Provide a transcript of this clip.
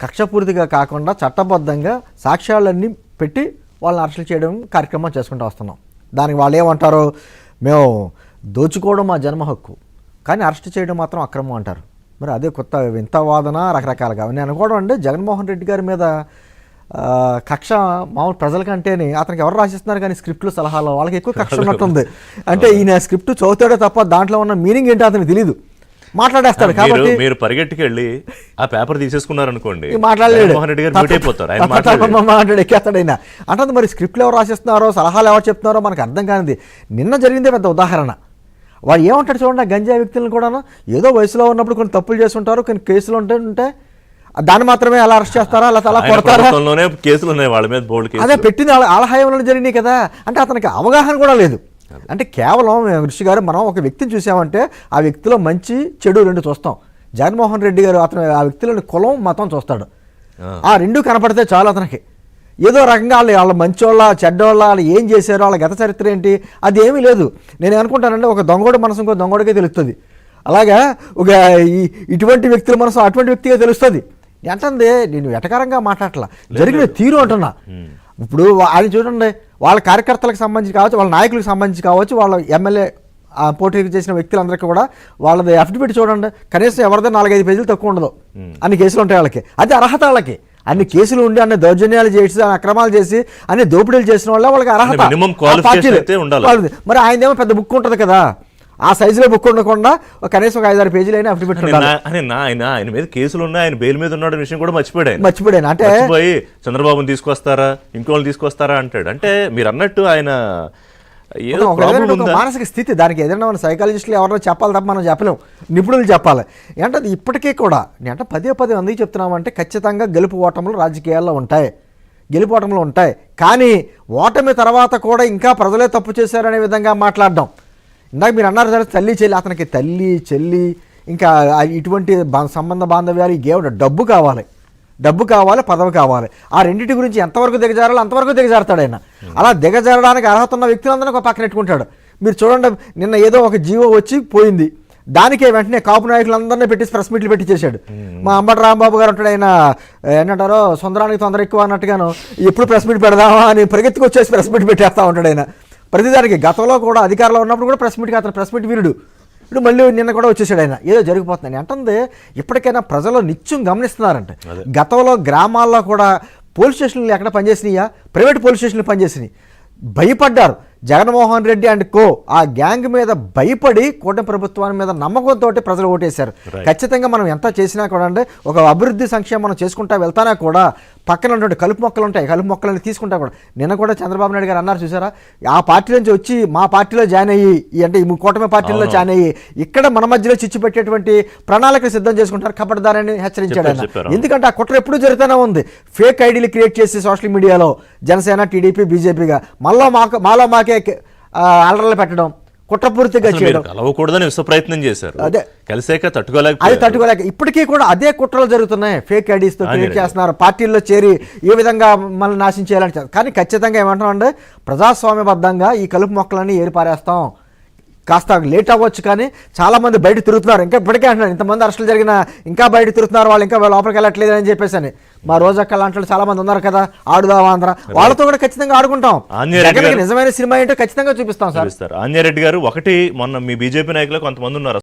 కక్షపూర్తిగా కాకుండా చట్టబద్ధంగా సాక్ష్యాలన్నీ పెట్టి వాళ్ళని అరెస్టులు చేయడం కార్యక్రమం చేసుకుంటూ వస్తున్నాం. దానికి వాళ్ళు ఏమంటారు, మేము దోచుకోవడం మా జన్మ హక్కు, కానీ అరెస్ట్ చేయడం మాత్రం అక్రమం అంటారు. మరి అదే కొత్త వింత వాదన రకరకాలుగా. నేను అనుకోవడం అంటే జగన్మోహన్ రెడ్డి గారి మీద కక్ష మామూలు ప్రజలకంటేనే అతనికి ఎవరు రాసిస్తున్నారు కానీ స్క్రిప్ట్లు సలహాలు వాళ్ళకి ఎక్కువ కక్ష ఉన్నట్టుంది. అంటే ఈయన స్క్రిప్ట్ చదువుతాడే తప్ప దాంట్లో ఉన్న మీనింగ్ ఏంటో అతనికి తెలీదు, మాట్లాడేస్తాడు. కాబట్టి మీరు పరిగెట్టుకు వెళ్ళి ఆ పేపర్ తీసేసుకున్నారనుకోండి, మాట్లాడలేడు, ఎక్కేస్తాడు అయినా అంటే. మరి స్క్రిప్ట్లు ఎవరు రాసిస్తున్నారో సలహాలు ఎవరు చెప్తున్నారో మనకు అర్థం కానిది. నిన్న జరిగిందే పెద్ద ఉదాహరణ. వాడు ఏమంటాడు చూడండి, గంజాయి వ్యక్తులను కూడాను ఏదో వయసులో ఉన్నప్పుడు కొన్ని తప్పులు చేస్తుంటారు, కొన్ని కేసులు ఉంటే దాన్ని మాత్రమే అలా అరెస్ట్ చేస్తారా, అలా అలా కొడతారా, కేసులు ఉన్నాయి వాళ్ళ మీద, బోల్డ్ అదే పెట్టింది ఆలహాయంలో జరిగినాయి కదా. అంటే అతనికి అవగాహన కూడా లేదు. అంటే కేవలం ఋషి గారు మనం ఒక వ్యక్తిని చూసామంటే ఆ వ్యక్తిలో మంచి చెడు రెండు చూస్తాం. జగన్మోహన్ రెడ్డి గారు అతను ఆ వ్యక్తిలోని కులం మతం చూస్తాడు. ఆ రెండు కనపడితే చాలు అతనికి. ఏదో రకంగా వాళ్ళ మంచోళ్ళ చెడ్డోళ్ళ వాళ్ళు ఏం చేశారో, వాళ్ళ గత చరిత్ర ఏంటి, అది ఏమీ లేదు. నేను అనుకుంటానంటే ఒక దొంగోడు మనసు ఇంకో దొంగోడికే తెలుస్తుంది. అలాగా ఒక ఇటువంటి వ్యక్తుల మనసు అటువంటి వ్యక్తిగా తెలుస్తుంది. ఎంతంది నేను వెటకారంగా మాట్లాడట్లా, జరిగిన తీరు అంటున్నా. ఇప్పుడు ఆయన చూడండి, వాళ్ళ కార్యకర్తలకు సంబంధించి కావచ్చు, వాళ్ళ నాయకులకు సంబంధించి కావచ్చు, వాళ్ళ ఎమ్మెల్యే పోటీ చేసిన వ్యక్తులందరికీ కూడా వాళ్ళది అఫిడవిట్ చూడండి, కనీసం ఎవరిదో 4-5 పేజీలు తక్కువ ఉండదు. అన్ని కేసులు ఉంటాయి వాళ్ళకి. అది అర్హత వాళ్ళకి. అన్ని కేసులు ఉండి అన్ని దౌర్జన్యాలు చేసి అక్రమాలు చేసి అన్ని దోపిడీలు చేసిన వాళ్ళ వాళ్ళకి అర్హత. మరి ఆయనదేమో పెద్ద బుక్ ఉంటుంది కదా, ఆ సైజులో బుక్ ఉండకుండా కనీసం ఒక 5-6 పేజీలు అయినా అఫిడవిట్ ఆయన మీద కేసులు ఉన్నాయి, ఆయన బెయిల్ మీద ఉన్న విషయం కూడా మర్చిపోయాను. అంటే చంద్రబాబుని తీసుకొస్తారా ఇంకోళ్ళు తీసుకొస్తారా అంటాడు. అంటే మీరు అన్నట్టు ఆయన మానసిక స్థితి, దానికి ఏదైనా మన సైకాలజిస్టులు ఎవరైనా చెప్పాలి తప్ప మనం చెప్పలేం, నిపుణులు చెప్పాలి. అంటే అది ఇప్పటికీ కూడా అంటే పదే ఎందుకు చెప్తున్నామంటే ఖచ్చితంగా గెలుపు ఓటములు రాజకీయాల్లో ఉంటాయి, గెలుపు ఓటములు ఉంటాయి. కానీ ఓటమి తర్వాత కూడా ఇంకా ప్రజలే తప్పు చేశారనే విధంగా మాట్లాడడం. ఇందాక మీరు అన్నారు సరే, తల్లి చెల్లి, అతనికి తల్లి చెల్లి ఇంకా ఇటువంటి సంబంధ బాంధవ్యాలు గేవడ డబ్బు కావాలి, పదవి కావాలి. ఆ రెండింటి గురించి ఎంతవరకు దిగజారాలో అంతవరకు దిగజారుతాడు ఆయన. అలా దిగజారడానికి అర్హత ఉన్న వ్యక్తులందరినీ ఒక పక్కన పెట్టుకుంటాడు. మీరు చూడండి, నిన్న ఏదో ఒక జీవో వచ్చి పోయింది, దానికే వెంటనే కాపు నాయకులందరినీ పెట్టి ప్రెస్ మీట్లు పెట్టించేశాడు. మా అంబటి రాంబాబు గారు అంటాడు, ఆయన ఏంటంటారో సుందరానికి తొందర ఎక్కువ అన్నట్టుగాను ఎప్పుడు ప్రెస్ మీట్ పెడదామా అని పరిగెత్తుకొచ్చేసి ప్రెస్ మీట్ పెట్టేస్తూ ఉంటాడు ఆయన ప్రతిదానికి. గతంలో కూడా అధికారంలో ఉన్నప్పుడు కూడా ప్రెస్ మీట్కి అతను ప్రెస్ మీట్ వీరుడు. ఇప్పుడు మళ్ళీ నిన్న కూడా వచ్చేసాడు ఆయన, ఏదో జరిగిపోతుందని. అంటే ఇప్పటికైనా ప్రజలు నిత్యం గమనిస్తున్నారంటే, గతంలో గ్రామాల్లో కూడా పోలీస్ స్టేషన్లు ఎక్కడ పనిచేసినాయా, ప్రైవేట్ పోలీస్ స్టేషన్లు పనిచేసినాయి. భయపడ్డారు జగన్మోహన్ రెడ్డి అండ్ కో ఆ గ్యాంగ్ మీద భయపడి కూటమి ప్రభుత్వాన్ని మీద నమ్మకంతో ప్రజలు ఓటేశారు. ఖచ్చితంగా మనం ఎంత చేసినా కూడా అంటే ఒక అభివృద్ధి సంక్షేమం మనం చేసుకుంటా వెళ్తానా కూడా పక్కన ఉన్నటువంటి కలుపు మొక్కలు ఉంటాయి, కలుపు మొక్కలని తీసుకుంటా కూడా. నిన్న కూడా చంద్రబాబు నాయుడు గారు అన్నారు చూసారా, ఆ పార్టీ నుంచి వచ్చి మా పార్టీలో జాయిన్ అయ్యి అంటే ఈ కూటమి పార్టీలో జాయిన్ అయ్యి ఇక్కడ మన మధ్యలో చిచ్చు పెట్టేటువంటి ప్రణాళికలు సిద్ధం చేసుకుంటారు, కపటదారని హెచ్చరించాడు ఆయన. ఎందుకంటే ఆ కుట్ర ఎప్పుడూ జరుగుతూనే ఉంది. ఫేక్ ఐడీలు క్రియేట్ చేసి సోషల్ మీడియాలో జనసేన టీడీపీ బీజేపీగా మాలో మాకే అల్లర్లు పెట్టడం, కుట్రపూర్తిగా చేయడం, కలవకూడదని విశ్వ ప్రయత్నం చేశారు. అదే కలిసాక తట్టుకోలేక ఇప్పటికీ కూడా అదే కుట్రలు జరుగుతున్నాయి. ఫేక్ ఐడీస్ తో క్రియేట్ చేస్తున్నారు, పార్టీల్లో చేరి ఏ విధంగా మనల్ని నాశనం చేయాలని. కానీ ఖచ్చితంగా ఏమంటామంటే ప్రజాస్వామ్యబద్ధంగా ఈ కలుపు మొక్కలన్నీ ఏరిపారేస్తాం. కాస్త లేట్ అవ్వచ్చు కానీ చాలామంది బయట తిరుగుతున్నారు. ఇంకా ఇప్పటికే అంటున్నారు, ఇంతమంది అరెస్టులు జరిగినా ఇంకా బయట తిరుగుతున్నారు, వాళ్ళు ఇంకా లోపలికి వెళ్ళట్లేదు అని చెప్పేసి అని. మా రోజక్క లాంటి చాలా మంది ఉన్నారు కదా, ఆడుదాం ఆంధ్ర, వాళ్ళతో కూడా ఖచ్చితంగా ఆడుకుంటాం. నిజమైన సినిమా ఏంటో ఖచ్చితంగా చూపిస్తాం సార్. ఆంజనేయ రెడ్డి గారు ఒకటి మొన్న మీ బీజేపీ నాయకులు కొంతమంది ఉన్నారు